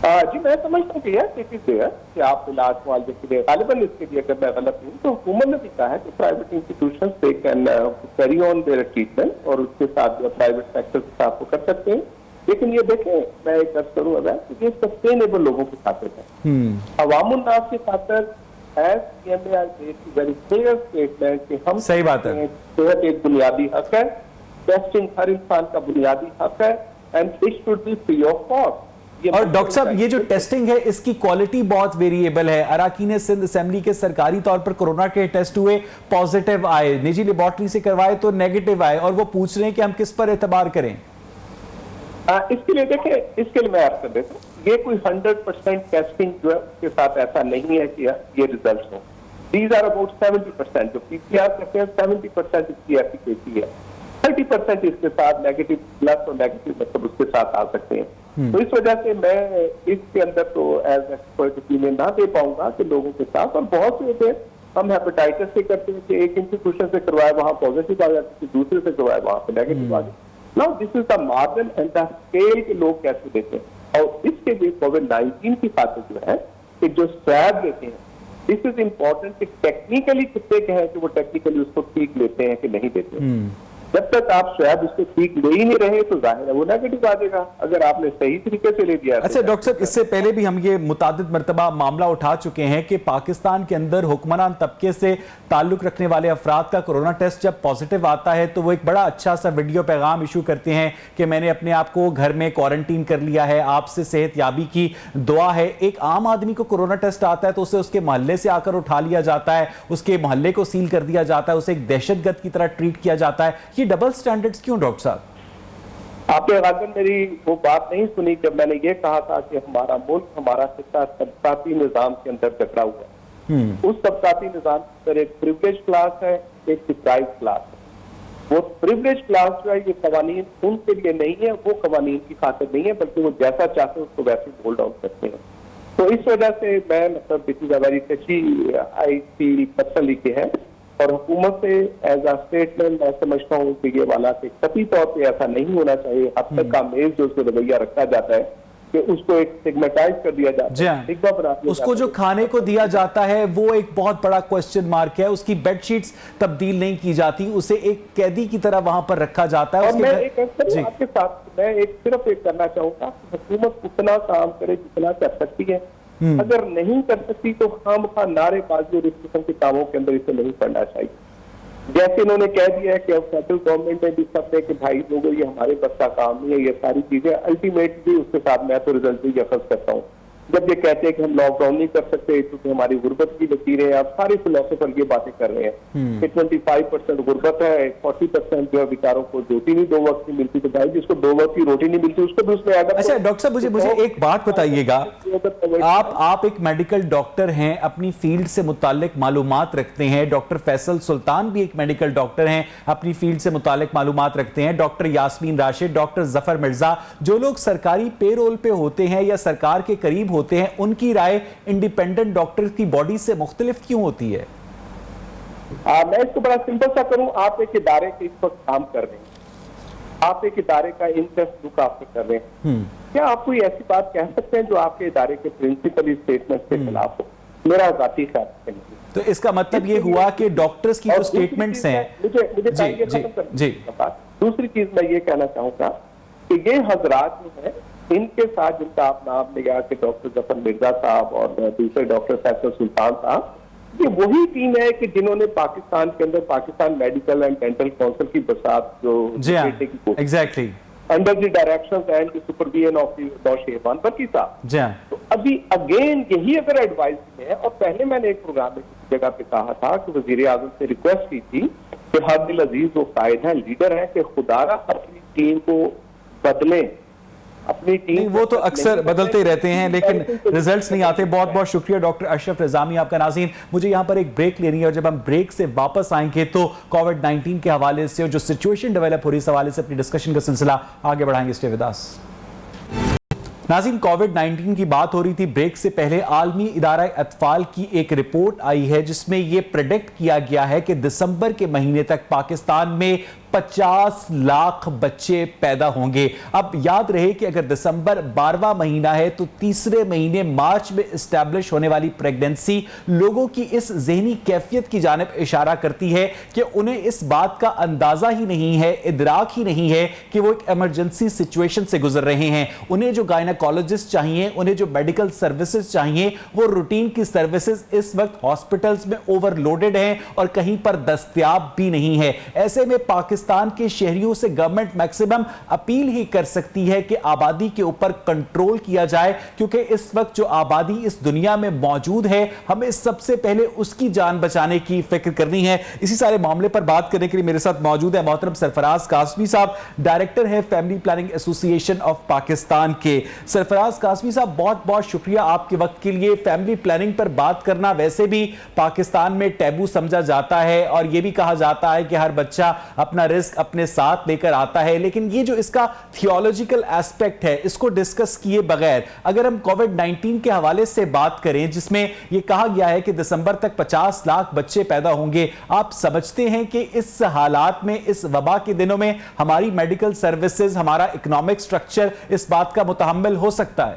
जी मैं समझता हूँ कि आप इलाज मुआवजे के लिए गालिबन इसके लिए, अगर मैं गलत हूँ तो हुकूमत ने भी कहा है कि private institution they can carry on their treatment, और उसके साथ जो प्राइवेट सेक्टर के साथ वो कर सकते हैं। लेकिन ये देखें, मैं एक अर्ज करूँ अगर, ये सस्टेनेबल लोगों की खातिर है, अवामुन्नास की खातिर। वेरी क्लियर स्टेटमेंट कि हम, सही बात है, सेहत एक बुनियादी हक है, टेस्टिंग हर इंसान का बुनियादी हक है, and it should be free of cost. और डॉक्टर साहब, ये जो टेस्टिंग है इसकी क्वालिटी बहुत वेरिएबल है। अराकीन सिंध असेंबली के सरकारी तौर पर कोरोना के टेस्ट हुए, पॉजिटिव आए, निजी लेबोरेटरी से करवाए तो नेगेटिव आए, और वो पूछ रहे हैं कि हम किस पर एतबार करें? इसके लिए देखें, इसके लिए मैं अर्ज कर देता हूँ, ये कोई 100% टेस्टिंग जो है उसके साथ ऐसा नहीं है कि ये रिजल्ट हो। These are about 70%। जो पीसीआर करते हैं 70% इसकी एफिकेसी है, 30% इसके साथ नेगेटिव प्लस और नेगेटिव मतलब उसके साथ आ सकते हैं। तो इस वजह से मैं इसके अंदर तो एज एक्सपर्ट ओपिनियन ना दे पाऊंगा कि लोगों के साथ। और बहुत से होते हैं, हम हेपेटाइटिस से करते हैं कि एक इंस्टीट्यूशन से करवाए वहां पॉजिटिव आ जाती है, दूसरे से करवाए वहां पे नेगेटिव आ जाती है। Now this is the margin and the scale के लोग कैसे देते हैं। और इसके लिए कोविड-19 की खातिर जो है कि जो स्वैब लेते हैं, दिस इज इम्पोर्टेंट कि टेक्निकली कितने के हैं कि वो टेक्निकली उसको ठीक लेते हैं कि नहीं लेते हैं। जब तक आप स्वैब उसको ठीक ले ही नहीं रहे तो जाहिर है वो नेगेटिव आ जाएगा, अगर आपने सही तरीके से ले दिया। अच्छा डॉक्टर साहब, इससे पहले भी हम ये मुतादिद मरतबा मामला उठा चुके हैं कि पाकिस्तान के अंदर हुक्मरान तबके से ताल्लुक रखने वाले अफराद का कोरोना टेस्ट जब पॉजिटिव आता है तो वो एक बड़ा अच्छा सा वीडियो पैगाम इशू करते हैं कि मैंने अपने आप को घर में क्वारंटीन कर लिया है, आपसे सेहत याबी की दुआ है। एक आम आदमी को कोरोना टेस्ट आता है तो उसे उसके मोहल्ले से आकर उठा लिया जाता है, उसके मोहल्ले को सील कर दिया जाता है, उसे एक दहशतगर्द की तरह ट्रीट किया जाता है। ये डबल स्टैंडर्ड्स क्यों डॉक्टर साहब? आपने गालिबन मेरी वो बात नहीं सुनी जब मैंने ये कहा था कि हमारा मुल्क, हमारा खिता तबकाती निजाम के अंदर जकड़ा हुआ है। उस तबकाती निजाम के अंदर एक प्रिविलेज क्लास है, एक डिप्राइव्ड क्लास है। वो प्रिविलेज क्लास जो है ये कवानीन उनके लिए नहीं है, वो कवानीन की खातिर नहीं है, बल्कि वो जैसा चाहते हैं उसको वैसे होल्ड आउट करते हैं। तो इस वजह से मैं मतलब this is a very टची I feel personally के है, और हुकूमत से एज अ स्टेटमेंट मैं समझता हूँ कि ये वाला कि कभी तौर पे ऐसा नहीं होना चाहिए। अब तक का मेज जो उसको रवैया रखा जाता है कि उसको एक स्टिग्मेटाइज कर दिया जाता है, स्टिग्मा बना दिया उसको जो खाने को दिया जाता है वो एक बहुत बड़ा क्वेश्चन मार्क है। उसकी बेडशीट्स तब्दील नहीं की जाती, उसे एक कैदी की तरह वहां पर रखा जाता है। और मैं एक आपके साथ मैं एक सिर्फ एक करना चाहूंगा, हुकूमत उतना काम करे जितना कर सकती है। अगर नहीं कर सकती तो खामखा नारेबाजी और इस किस्म के कामों के अंदर इसे नहीं पड़ना चाहिए। जैसे इन्होंने कह दिया है कि अब सेंट्रल गवर्नमेंट ने भी सबने कि भाई लोगों ये हमारे बस का काम नहीं है, ये सारी चीजें अल्टीमेटली उसके साथ मैं तो रिजल्ट भी यकस करता हूँ। जब ये कहते हैं कि हम लॉकडाउन नहीं कर सकते क्योंकि हमारी गुर्बत की लकीरें, अब सारे फिलोसोफर ये बातें कर रहे हैं कि 25% गुर्बत है, 40% जो है बेचारों को रोटी नहीं दो वक्त की मिलती, तो भाई जिसको दो वक्त की रोटी नहीं मिलती उसको भी उसमें ऐड। अच्छा डॉक्टर साहब, मुझे एक बात बताइएगा, आप एक मेडिकल डॉक्टर हैं, अपनी फील्ड से मुताल्लिक मालूमात रखते हैं। डॉक्टर फैसल सुल्तान भी एक मेडिकल डॉक्टर हैं, अपनी फील्ड से मुताल्लिक मालूमात रखते हैं। डॉक्टर यास्मीन राशिद, डॉक्टर जफर मिर्जा, जो लोग सरकारी पेरोल पे होते हैं या सरकार के करीब होते हैं, उनकी राय इंडिपेंडेंट डॉक्टर की बॉडी से मुख्तलिफ क्यों होती है? मैं इसको बड़ा सिंपल सा करूं, आप एक इदारे के इस वक्त काम कर रहे हैं, आप एक इदारे का इंटरेस्ट लुक आफ्टर कर रहे हैं, क्या आप कोई ऐसी बात कह सकते हैं जो आपके इदारे के प्रिंसिपल स्टेटमेंट के खिलाफ हो? मेरा जाती ख्याल नहीं। तो इसका मतलब ये हुआ कि डॉक्टर्स की जो स्टेटमेंट्स हैं, मुझे दूसरी चीज मैं ये कहना चाहूंगा कि ये हजरात जो है इनके साथ जिनका आप नाम लिया कि डॉक्टर जफर मिर्जा साहब और दूसरे डॉक्टर फैसल सुल्तान साहब, ये वही टीम है कि जिन्होंने पाकिस्तान के अंदर Pakistan Medical and Dental Council की बसात जो exactly under the directions and supervision of Shehban Barki साहब। तो अभी अगेन यही अगर एडवाइस है, और पहले मैंने एक प्रोग्राम में किसी जगह पे कहा था कि वजीर आजम से रिक्वेस्ट की थी कि हद अजीज वो कायद हैं, लीडर हैं, कि खुदारा अपनी टीम को बदलें, अपनी टीम। वो तो अक्सर बदलते ही रहते हैं लेकिन रिजल्ट्स नहीं आते। बहुत बहुत शुक्रिया डॉक्टर अशरफ रिजामी आपका। नाज़रीन, मुझे यहां पर एक ब्रेक लेनी है और जब हम ब्रेक से वापस आएंगे तो कोविड-19 के हवाले से और जो सिचुएशन डेवलप हो रही है इस हवाले से अपनी डिस्कशन का सिलसिला आगे बढ़ाएंगे। Stay with us. नाज़रीन, कोविड-19 की बात हो रही थी। ब्रेक से पहले आलमी इदारा अतफाल की एक रिपोर्ट आई है जिसमें यह प्रेडिक्ट किया गया है कि दिसंबर के महीने तक पाकिस्तान में 50 लाख बच्चे पैदा होंगे। अब याद रहे कि अगर दिसंबर 12वां महीना है तो तीसरे महीने मार्च में एस्टैब्लिश होने वाली प्रेगनेंसी लोगों की इस ज़हनी कैफियत की जानिब इशारा करती है कि उन्हें इस बात का अंदाजा ही नहीं है, इदराक ही नहीं है कि वो एक इमरजेंसी सिचुएशन से गुजर रहे हैं। उन्हें जो गायनेकोलॉजिस्ट चाहिए, उन्हें जो मेडिकल सर्विसेज चाहिए, वो रूटीन की सर्विसेज इस वक्त हॉस्पिटल्स में ओवरलोडेड हैं और कहीं पर दस्तयाब भी नहीं है। ऐसे में पाकिस्तान के शहरियों से गवर्नमेंट मैक्सिमम अपील ही कर सकती है कि आबादी के ऊपर कंट्रोल किया जाए, क्योंकि इस वक्त जो आबादी इस दुनिया में मौजूद है हमें सबसे पहले उसकी जान बचाने की फिक्र करनी है। इसी सारे मामले पर बात करने के लिए मेरे साथ मौजूद है मोहतरम सरफराज कासमी साहब, डायरेक्टर है family planning association of Pakistan के। सरफराज कासमी साहब, बहुत बहुत शुक्रिया आपके वक्त के लिए। फैमिली प्लानिंग पर बात करना वैसे भी पाकिस्तान में टैबू समझा जाता है और यह भी कहा जाता है कि हर बच्चा अपना रिस्क अपने साथ लेकर आता है, लेकिन ये जो इसका थियोलॉजिकल एस्पेक्ट है इसको डिस्कस किए बगैर अगर हम कोविड-19 के हवाले से बात करें, जिसमें यह कहा गया है कि दिसंबर तक 50 लाख बच्चे पैदा होंगे, आप समझते हैं कि इस हालात में, इस वबा के दिनों में हमारी मेडिकल सर्विसेज, हमारा इकोनॉमिक स्ट्रक्चर इस बात का मुतहम्मिल हो सकता है?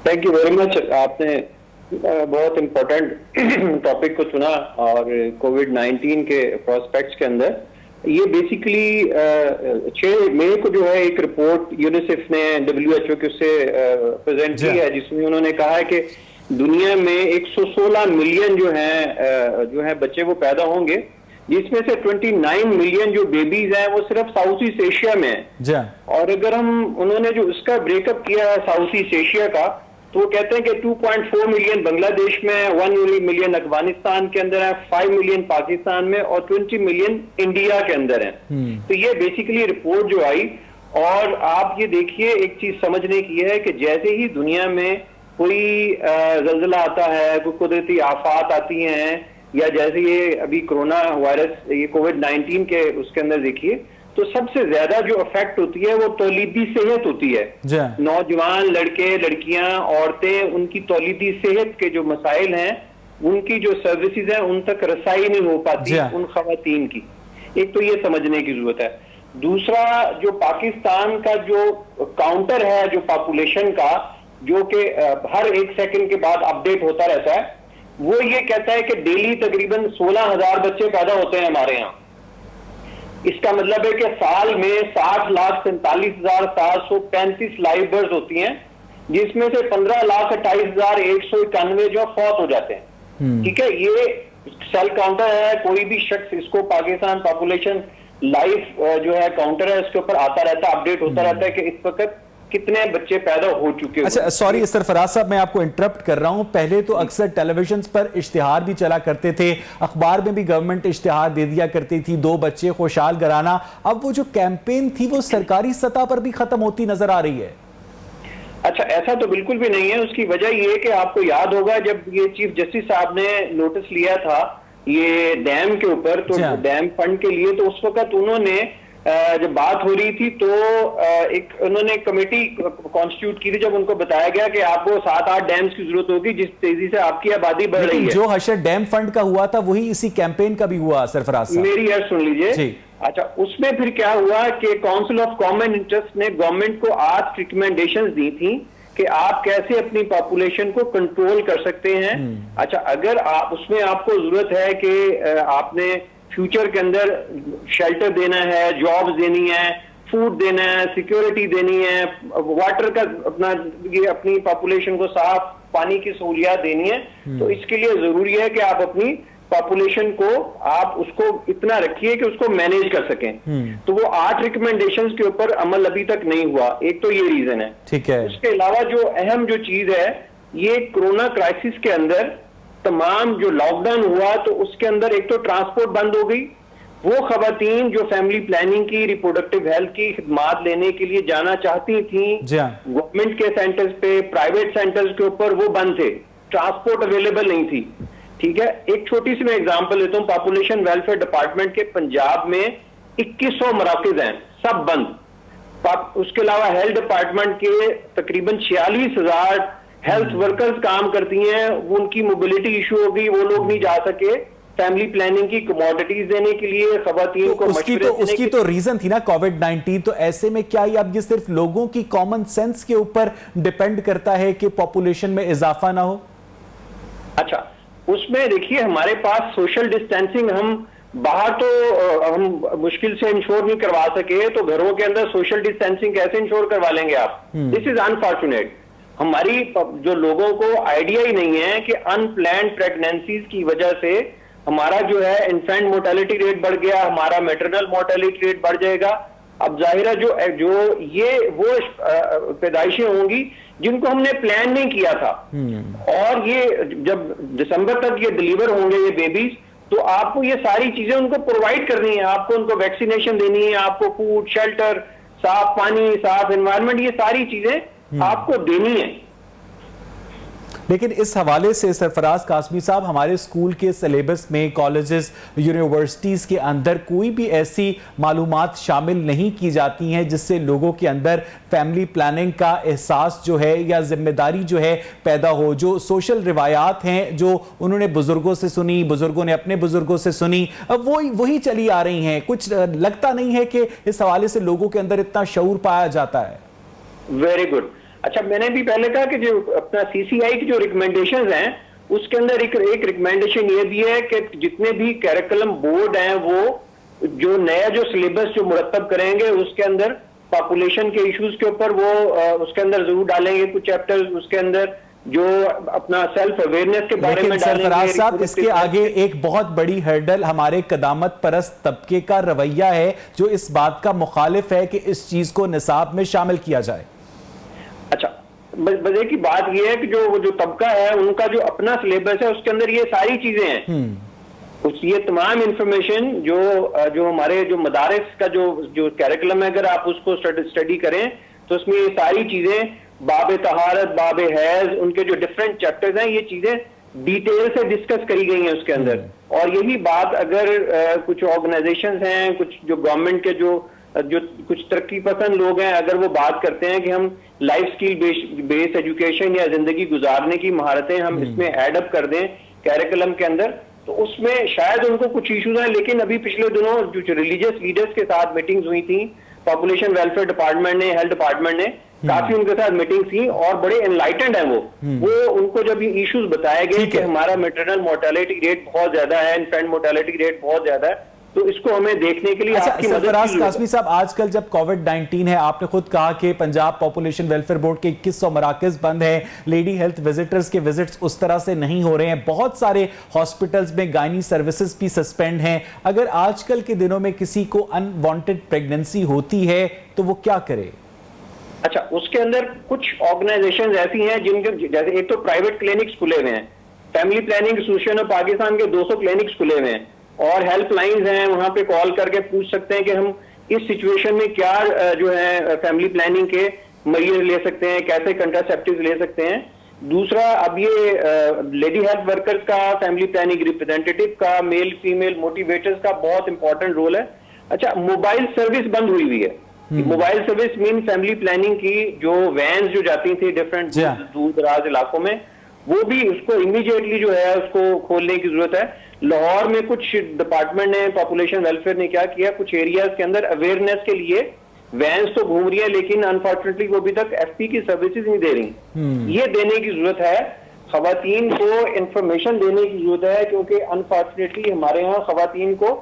Thank you very much. आपने बहुत इम्पोर्टेंट टॉपिक को चुना और कोविड-19 के प्रोस्पेक्ट्स के अंदर ये बेसिकली 6 मई को जो है एक रिपोर्ट यूनिसेफ ने WHO के उससे प्रेजेंट की है, जिसमें उन्होंने कहा है कि दुनिया में 116 मिलियन जो है बच्चे वो पैदा होंगे, जिसमें से 29 मिलियन जो बेबीज हैं वो सिर्फ साउथ ईस्ट एशिया में है। और अगर उन्होंने जो उसका ब्रेकअप किया है साउथ ईस्ट एशिया का, तो वो कहते हैं कि 2.4 मिलियन बांग्लादेश में, 1 मिलियन अफगानिस्तान के अंदर है, 5 मिलियन पाकिस्तान में और 20 मिलियन इंडिया के अंदर है। तो ये बेसिकली रिपोर्ट जो आई, और आप ये देखिए एक चीज समझने की है कि जैसे ही दुनिया में कोई जल्जला आता है, कोई कुदरती आफात आती हैं, या जैसे ये अभी कोरोना वायरस, ये कोविड-19 के उसके अंदर देखिए, तो सबसे ज्यादा जो अफेक्ट होती है वो तौलीदी सेहत होती है। नौजवान लड़के लड़कियां औरतें, उनकी तौलीदी सेहत के जो मसाइल हैं, उनकी जो सर्विसेज हैं उन तक रसाई नहीं हो पाती उन खवातीन की। एक तो ये समझने की जरूरत है। दूसरा, जो पाकिस्तान का जो काउंटर है जो पॉपुलेशन का, जो कि हर 1 सेकंड के बाद अपडेट होता रहता है, वो ये कहता है कि डेली तकरीबन 16,000 बच्चे पैदा होते हैं हमारे यहाँ। इसका मतलब है कि साल में 60,47,735 लाइव बर्थ होती हैं, जिसमें से 15,28,191 जो फौत हो जाते हैं। ठीक है, ये सेल काउंटर है। कोई भी शख्स इसको पाकिस्तान पॉपुलेशन लाइव जो है काउंटर है, इसके ऊपर आता रहता है, अपडेट होता रहता है कि इस वक्त कितने बच्चे पैदा हो चुके हैं। अच्छा, सॉरी सरफराज साहब, मैं आपको इंटरप्ट कर रहा हूं। पहले तो अक्सर टेलीविजन पर इश्तिहार भी चला करते थे, अखबार में भी गवर्नमेंट इश्तिहार दे दिया करती थी, 2 बच्चे खुशहाल घराना। अब वो जो कैंपेन थी वो सरकारी सतह पर भी खत्म होती नजर आ रही है। अच्छा, ऐसा तो बिल्कुल भी नहीं है। उसकी वजह ये है कि आपको याद होगा जब ये चीफ जस्टिस साहब ने नोटिस लिया था ये डैम के ऊपर, तो डैम फंड के लिए, तो उस वक्त उन्होंने जब बात हो रही थी तो उन्होंने कमेटी कॉन्स्टिट्यूट की थी, जब उनको बताया गया कि आपको 7-8 डैम्स की जरूरत होगी जिस तेजी से आपकी आबादी बढ़ रही है। जो हशर डैम फंड का हुआ था वही इसी कैंपेन का भी हुआ सरफराज साहब। मेरी यार सुन लीजिए। अच्छा, उसमें फिर क्या हुआ कि काउंसिल ऑफ कॉमन इंटरेस्ट ने गवर्नमेंट को 8 रिकमेंडेशंस दी थी कि आप कैसे अपनी पॉपुलेशन को कंट्रोल कर सकते हैं। अच्छा, अगर आप उसमें आपको जरूरत है कि आपने फ्यूचर के अंदर शेल्टर देना है, जॉब्स देनी है, फूड देना है, सिक्योरिटी देनी है, वाटर का अपनी पॉपुलेशन को साफ पानी की सहूलियत देनी है, तो इसके लिए जरूरी है कि आप अपनी पॉपुलेशन को आप उसको इतना रखिए कि उसको मैनेज कर सकें। तो वो 8 रिकमेंडेशंस के ऊपर अमल अभी तक नहीं हुआ। एक तो ये रीजन है। ठीक है। उसके अलावा जो अहम जो चीज है, ये कोरोना क्राइसिस के अंदर तमाम जो लॉकडाउन हुआ तो उसके अंदर एक तो ट्रांसपोर्ट बंद हो गई। वो खवातीन जो फैमिली प्लानिंग की, रिप्रोडक्टिव हेल्थ की खिदमात लेने के लिए जाना चाहती थी गवर्नमेंट के सेंटर्स पे, प्राइवेट सेंटर्स के ऊपर, वो बंद थे, ट्रांसपोर्ट अवेलेबल नहीं थी। ठीक है, एक छोटी सी मैं एग्जांपल लेता हूं। पॉपुलेशन वेलफेयर डिपार्टमेंट के पंजाब में 2100 मराकज हैं, सब बंद। उसके अलावा हेल्थ डिपार्टमेंट के तकरीबन 46,000 हेल्थ वर्कर्स काम करती हैं, उनकी मोबिलिटी इशू हो गई, वो लोग नहीं जा सके फैमिली प्लानिंग की कमोडिटीज देने के लिए, खवातीन को उसकी तो रीजन थी ना कोविड-19। तो ऐसे में क्या अब ये सिर्फ लोगों की कॉमन सेंस के ऊपर डिपेंड करता है कि पॉपुलेशन में इजाफा ना हो? अच्छा, उसमें देखिए हमारे पास सोशल डिस्टेंसिंग, हम बाहर तो हम मुश्किल से इंश्योर नहीं करवा सके, तो घरों के अंदर सोशल डिस्टेंसिंग कैसे इंश्योर करवा लेंगे आप? This is unfortunate. हमारी जो लोगों को आइडिया ही नहीं है कि अनप्लान्ड प्रेगनेंसीज की वजह से हमारा जो है इन्फेंट मोर्टेलिटी रेट बढ़ गया, हमारा मैटरनल मोर्टेलिटी रेट बढ़ जाएगा। अब जाहिर है जो ये वो पैदाइशें होंगी जिनको हमने प्लान नहीं किया था, और ये जब दिसंबर तक ये डिलीवर होंगे ये बेबीज, तो आपको ये सारी चीजें उनको प्रोवाइड करनी है। आपको उनको वैक्सीनेशन देनी है, आपको फूड, शेल्टर, साफ पानी, साफ एनवायरनमेंट, ये सारी चीजें आपको देनी है। लेकिन इस हवाले से सरफराज कासमी साहब, हमारे स्कूल के सिलेबस में, कॉलेजेस, यूनिवर्सिटीज़ के अंदर कोई भी ऐसी मालूमात शामिल नहीं की जाती हैं जिससे लोगों के अंदर फैमिली प्लानिंग का एहसास जो है या जिम्मेदारी जो है पैदा हो। जो सोशल रिवायात हैं जो उन्होंने बुजुर्गों से सुनी, बुजुर्गों ने अपने बुजुर्गों से सुनी, अब वही चली आ रही हैं। कुछ लगता नहीं है कि इस हवाले से लोगों के अंदर इतना शऊर पाया जाता है। Very good. अच्छा, मैंने भी पहले कहा कि जो अपना सीसीआई की जो रिकमेंडेशंस हैं उसके अंदर एक रिकमेंडेशन ये भी है कि जितने भी कैरिकुलम बोर्ड हैं वो जो नया जो सिलेबस जो मुरतब करेंगे उसके अंदर पॉपुलेशन के इश्यूज के ऊपर वो उसके अंदर जरूर डालेंगे कुछ चैप्टर्स, उसके अंदर जो अपना सेल्फ अवेयरनेस के बारे में डालेंगे। सरफराज साहब, इसके आगे एक बहुत बड़ी हर्डल हमारे कदामत परस्त तबके का रवैया है जो इस बात का मुखालिफ है कि इस चीज को निसाब में शामिल किया जाए। अच्छा, मजे की बात यह है कि जो तबका है उनका जो अपना सिलेबस है उसके अंदर ये सारी चीजें हैं। ये तमाम इंफॉर्मेशन जो हमारे जो मदारिस का जो कैरिकुलम है, अगर आप उसको स्टडी करें तो उसमें ये सारी चीजें, बाब तहारत, बाब हैज, उनके जो डिफरेंट चैप्टर्स हैं, ये चीजें डिटेल से डिस्कस करी गई हैं उसके अंदर। और यही बात अगर कुछ ऑर्गेनाइजेशंस हैं, कुछ जो गवर्नमेंट के जो कुछ तरक्की पसंद लोग हैं, अगर वो बात करते हैं कि हम लाइफ स्किल बेस्ड एजुकेशन या जिंदगी गुजारने की महारतें हम इसमें एड अप कर दें कैरिकुलम के अंदर, तो उसमें शायद उनको कुछ इश्यूज हैं। लेकिन अभी पिछले दिनों जो रिलीजियस लीडर्स के साथ मीटिंग्स हुई थी, पॉपुलेशन वेलफेयर डिपार्टमेंट ने, हेल्थ डिपार्टमेंट ने काफी उनके साथ मीटिंग थी और बड़े एनलाइटेंड है वो उनको जब ये इश्यूज बताए गए कि हमारा मैटरनल मोर्टेलिटी रेट बहुत ज्यादा है, इन्फेंट मोर्टेलिटी रेट बहुत ज्यादा है, तो इसको हमें देखने के लिए आपकी मदद सरफराज कासमी साहब, आजकल जब कोविड-19 है, आपने खुद कहा कि पंजाब पॉपुलेशन वेलफेयर बोर्ड के 2100 मराकज बंद हैं, लेडी हेल्थ विजिटर्स के विजिट्स उस तरह से नहीं हो रहे हैं, बहुत सारे हॉस्पिटल्स में गायनी सर्विसेज भी सस्पेंड हैं। अगर आजकल के दिनों में किसी को अनवांटेड प्रेगनेंसी होती है तो वो क्या करे? अच्छा, उसके अंदर कुछ ऑर्गेनाइजेशंस ऐसी हैं जिनके, जैसे एक तो प्राइवेट क्लिनिक्स खुले हुए हैं, family planning association of Pakistan के 200 क्लिनिक्स खुले हुए हैं और हेल्पलाइंस हैं, वहां पे कॉल करके पूछ सकते हैं कि हम इस सिचुएशन में क्या जो है फैमिली प्लानिंग के मय्यर ले सकते हैं, कैसे कंट्रासेप्टिव ले सकते हैं। दूसरा, अब ये लेडी हेल्थ वर्कर्स का, फैमिली प्लानिंग रिप्रेजेंटेटिव का, मेल फीमेल मोटिवेटर्स का बहुत इंपॉर्टेंट रोल है। अच्छा, मोबाइल सर्विस बंद हुई हुई है। Mobile service mean family planning की जो वैन जो जाती थी डिफरेंट दूर दराज इलाकों में, वो भी उसको इमीडिएटली जो है उसको खोलने की जरूरत है। लाहौर में कुछ डिपार्टमेंट ने, पॉपुलेशन वेलफेयर ने क्या किया, कुछ एरियाज के अंदर अवेयरनेस के लिए वैन्स तो घूम रही है, लेकिन अनफॉर्चुनेटली वो अभी तक एफपी की सर्विसेज नहीं दे रही। ये देने की जरूरत है, खवातीन को इंफॉर्मेशन देने की जरूरत है, क्योंकि अनफॉर्चुनेटली हमारे यहाँ खवातीन को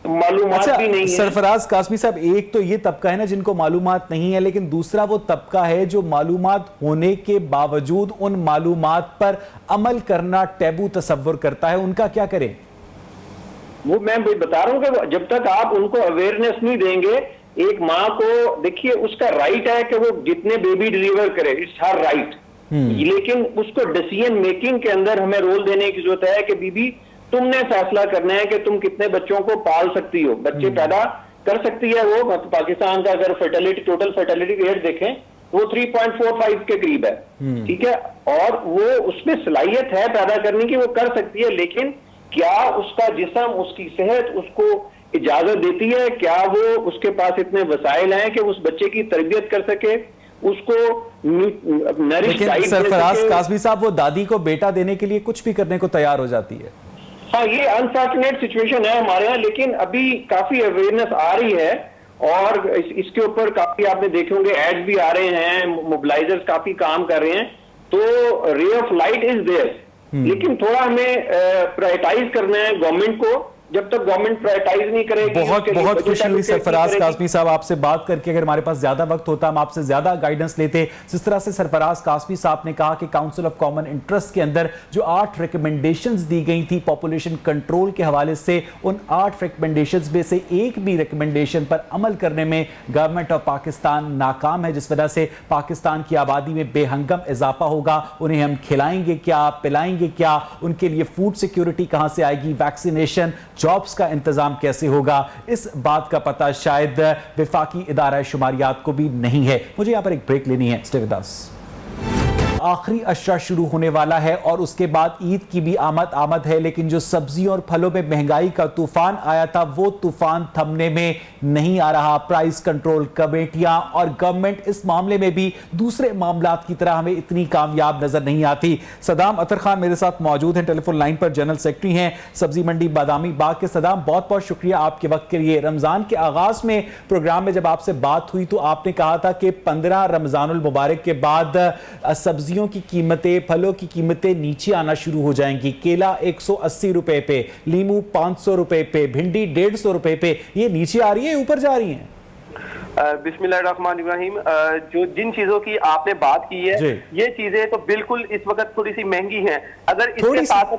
मालूमात भी नहीं है। सरफराज कासमी साहब, एक तो ये तबका है ना जिनको मालूमात नहीं है, लेकिन दूसरा वो तबका है जो मालूमात होने के बावजूद उन मालूमात पर अमल करना टैबू तसव्वुर करता है, उनका क्या करें? वो मैं बता रहा हूं कि जब तक आप उनको अवेयरनेस नहीं देंगे, एक माँ को देखिए उसका राइट है कि वो जितने बेबी डिलीवर करे, इट्स हर राइट, लेकिन उसको डिसीजन मेकिंग के अंदर हमें रोल देने की जरूरत है कि बीबी तुमने फैसला करना है कि तुम कितने बच्चों को पाल सकती हो, बच्चे पैदा कर सकती है। वो पाकिस्तान का अगर फर्टिलिटी, टोटल फर्टिलिटी रेट देखें वो 3.45 के करीब है, ठीक है, और वो उसमें सलाहियत है पैदा करने की, वो कर सकती है, लेकिन क्या उसका जिस्म, उसकी सेहत उसको इजाजत देती है? क्या वो उसके पास इतने वसाइल हैं कि उस बच्चे की तरबियत कर सके, उसको नरिश डाइट? सरफराज कासमी साहब, वो दादी को बेटा देने के लिए कुछ भी करने को तैयार हो जाती है। हाँ, ये अनफॉर्चुनेट सिचुएशन है हमारे यहाँ, लेकिन अभी काफी अवेयरनेस आ रही है और इसके ऊपर काफी आपने देखे होंगे एड्स भी आ रहे हैं, मोबिलाइजर्स काफी काम कर रहे हैं, तो ray of light is there. लेकिन थोड़ा हमें प्रायोरिटाइज करना है गवर्नमेंट को। जब तक गवर्नमेंट प्रायोरिटाइज नहीं करेगी, बहुत खुशी हुई सरफराज कासमी साहब आपसे बात करके। अगर हमारे पास ज्यादा वक्त होता हम आपसे ज्यादा गाइडेंस लेते। जिस तरह से सरफराज कासमी साहब ने कहा कि काउंसिल ऑफ कॉमन इंटरेस्ट के अंदर जो 8 रिकमेंडेशंस दी गई थी पॉपुलेशन कंट्रोल के हवाले से, उन 8 रिकमेंडेशंस में से एक भी रिकमेंडेशन पर अमल करने में गवर्नमेंट ऑफ पाकिस्तान नाकाम है, जिस वजह से पाकिस्तान की आबादी में बेहंगम इजाफा होगा। उन्हें हम खिलाएंगे क्या, पिलाएंगे क्या, उनके लिए फूड सिक्योरिटी कहां से आएगी, वैक्सीनेशन, जॉब्स का इंतजाम कैसे होगा, इस बात का पता शायद विफाकी इदारा शुमारियात को भी नहीं है। मुझे यहां पर एक ब्रेक लेनी है, स्टे विद अस। आखिरी अशरा शुरू होने वाला है और उसके बाद ईद की भी आमद है, लेकिन जो सब्जियों और फलों में महंगाई का तूफान आया था वो तूफान थमने में नहीं आ रहा। प्राइस कंट्रोल कमेटियां और गवर्नमेंट इस मामले में भी दूसरे मामलात की तरह हमें इतनी कामयाब नजर नहीं आती। सदाम अतर खान मेरे साथ मौजूद हैं, टेलीफोन लाइन पर जनरल सेक्रेटरी हैं सब्जी मंडी बादामी बाग के। सदाम, बहुत बहुत शुक्रिया आपके वक्त के लिए। रमजान के आगाज में प्रोग्राम में जब आपसे बात हुई तो आपने कहा था कि 15 रमजानुल मुबारक के बाद सब्जियों की कीमतें, फलों की कीमतें नीचे आना शुरू हो जाएंगी। केला 180 रुपए पे, लीमू 500 रुपए पे, भिंडी 150 रुपए पे, ये नीचे आ रही है, ऊपर जा रही है? बिस्मिल्लाहिर्रहमानिर्रहीम। जो जिन चीजों की आपने बात की है ये चीजें तो बिल्कुल इस वक्त थोड़ी सी महंगी हैं। अगर इसके साथ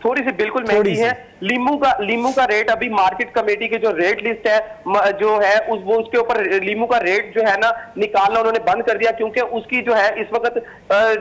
थोड़ी सी बिल्कुल महंगी है। लीमू का रेट अभी मार्केट कमेटी के जो रेट लिस्ट है जो है वो उसके ऊपर लीमू का रेट जो है ना निकालना उन्होंने बंद कर दिया, क्योंकि उसकी जो है इस वक्त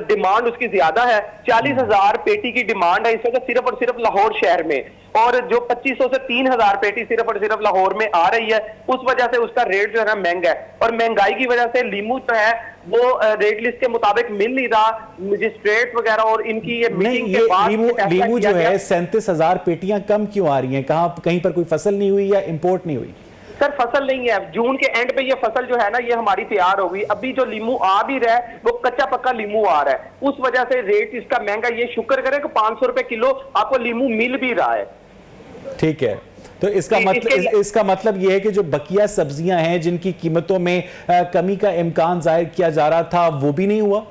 डिमांड उसकी ज्यादा है। 40,000 पेटी की डिमांड है इस वक्त सिर्फ और सिर्फ लाहौर शहर में, और जो 2500 से 3000 पेटी सिर्फ और सिर्फ लाहौर में आ रही है, उस वजह से उसका रेट जो है ना महंगा है। और महंगाई की वजह से लीमू जो है वो रेट लिस्ट के मुताबिक मिल नहीं रहा। मजिस्ट्रेट वगैरह और इनकी ये मीटिंग के बाद लीमू जो है 37,000 पेटियां कम क्यों आ रही हैं? कहीं पर कोई फसल नहीं हुई या इंपोर्ट नहीं हुई? सर फसल नहीं है, जून के एंड पे ये फसल जो है ना ये हमारी तैयार हो गई। अभी जो लीमू आ भी रहा है वो कच्चा पक्का लीमू आ रहा है, उस वजह से रेट इसका महंगा। ये शुक्र करें कि 500 रुपए किलो आपको लीमू मिल भी रहा है। ठीक है, तो इसका मतलब यह है कि जो बकिया सब्जियां हैं जिनकी कीमतों में कमी का इम्कान जाहिर किया जा रहा था वो भी नहीं हुआ।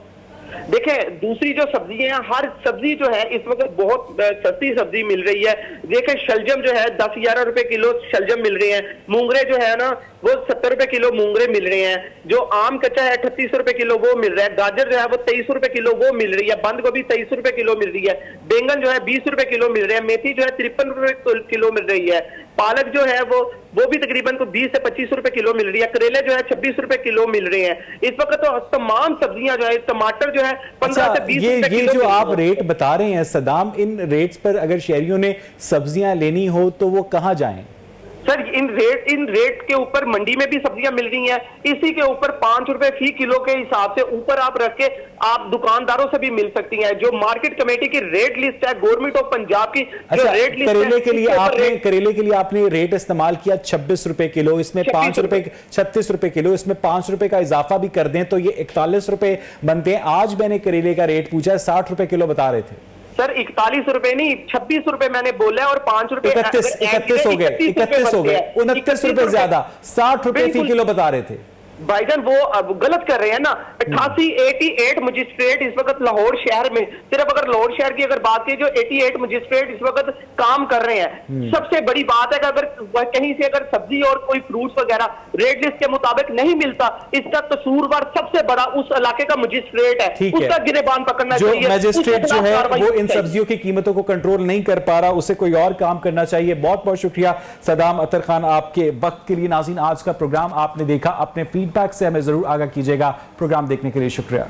देखें दूसरी जो सब्जियां हैं, हर सब्जी जो है इस वक्त बहुत सस्ती सब्जी मिल रही है। देखें शलजम जो है 10-11 रुपए किलो शलजम मिल रहे हैं। मूंगरे जो है ना वो 70 रुपए किलो मूंगरे मिल रहे हैं। जो आम कच्चा है 38 रुपए किलो वो मिल रहा है। गाजर जो है वो 23 रुपए किलो वो मिल रही है। बंद गोभी 23 रुपए किलो मिल रही है। बैंगन जो है 20 रुपए किलो मिल रहे हैं। मेथी जो है 53 रुपए किलो मिल रही है। पालक जो है वो भी तकरीबन 20 से 25 रुपए किलो मिल रही है। करेले जो है 26 रुपए किलो मिल रहे हैं। इस वक्त तो तमाम सब्जियां जो है, टमाटर जो है 15 से 20 रुपए किलो। ये जो आप रेट बता रहे हैं सदाम, इन रेट्स पर अगर शहरियों ने सब्जियां लेनी हो तो वो कहां जाएं? सर इन रेट के ऊपर मंडी में भी सब्जियां मिल रही हैं। इसी के ऊपर 5 रुपए फी किलो के हिसाब से ऊपर आप रख के आप दुकानदारों से भी मिल सकती हैं। जो मार्केट कमेटी की रेट लिस्ट है गवर्नमेंट ऑफ पंजाब की, जो रेट लिस्ट करेले के लिए आपने रेट इस्तेमाल किया 26 रुपए किलो, इसमें 5 रुपए 36 रुपए किलो, इसमें 5 रुपए का इजाफा भी कर दें तो ये 41 रुपए बनते हैं। आज मैंने करेले का रेट पूछा है, 60 रुपए किलो बता रहे थे। सर 41 रुपए नहीं 26 रुपए मैंने बोला है, और 5 रुपए 31 हो गए, 29 रुपए ज्यादा, 60 रुपए फी किलो बता रहे थे। भाईजान वो अब गलत कर रहे हैं ना। 88 मजिस्ट्रेट इस वक्त लाहौर शहर में, सिर्फ अगर लाहौर शहर की अगर बात की, जो 88 मजिस्ट्रेट इस वक्त काम कर रहे हैं। सबसे बड़ी बात है कि अगर कहीं से अगर सब्जी और कोई फ्रूट्स वगैरह रेट लिस्ट के मुताबिक नहीं मिलता, इसका कसूरवार सबसे बड़ा उस इलाके का मजिस्ट्रेट है, उसका गिरेबान पकड़ना चाहिए। जो मजिस्ट्रेट जो है वो इन सब्जियों की कीमतों को कंट्रोल नहीं कर पा रहा, उसे कोई और काम करना चाहिए। बहुत बहुत शुक्रिया सदाम अतर खान आपके वक्त के लिए। नाज़रीन आज का प्रोग्राम आपने देखा, अपने फीडबैक से हमें जरूर आगाह कीजिएगा। प्रोग्राम देखने के लिए शुक्रिया।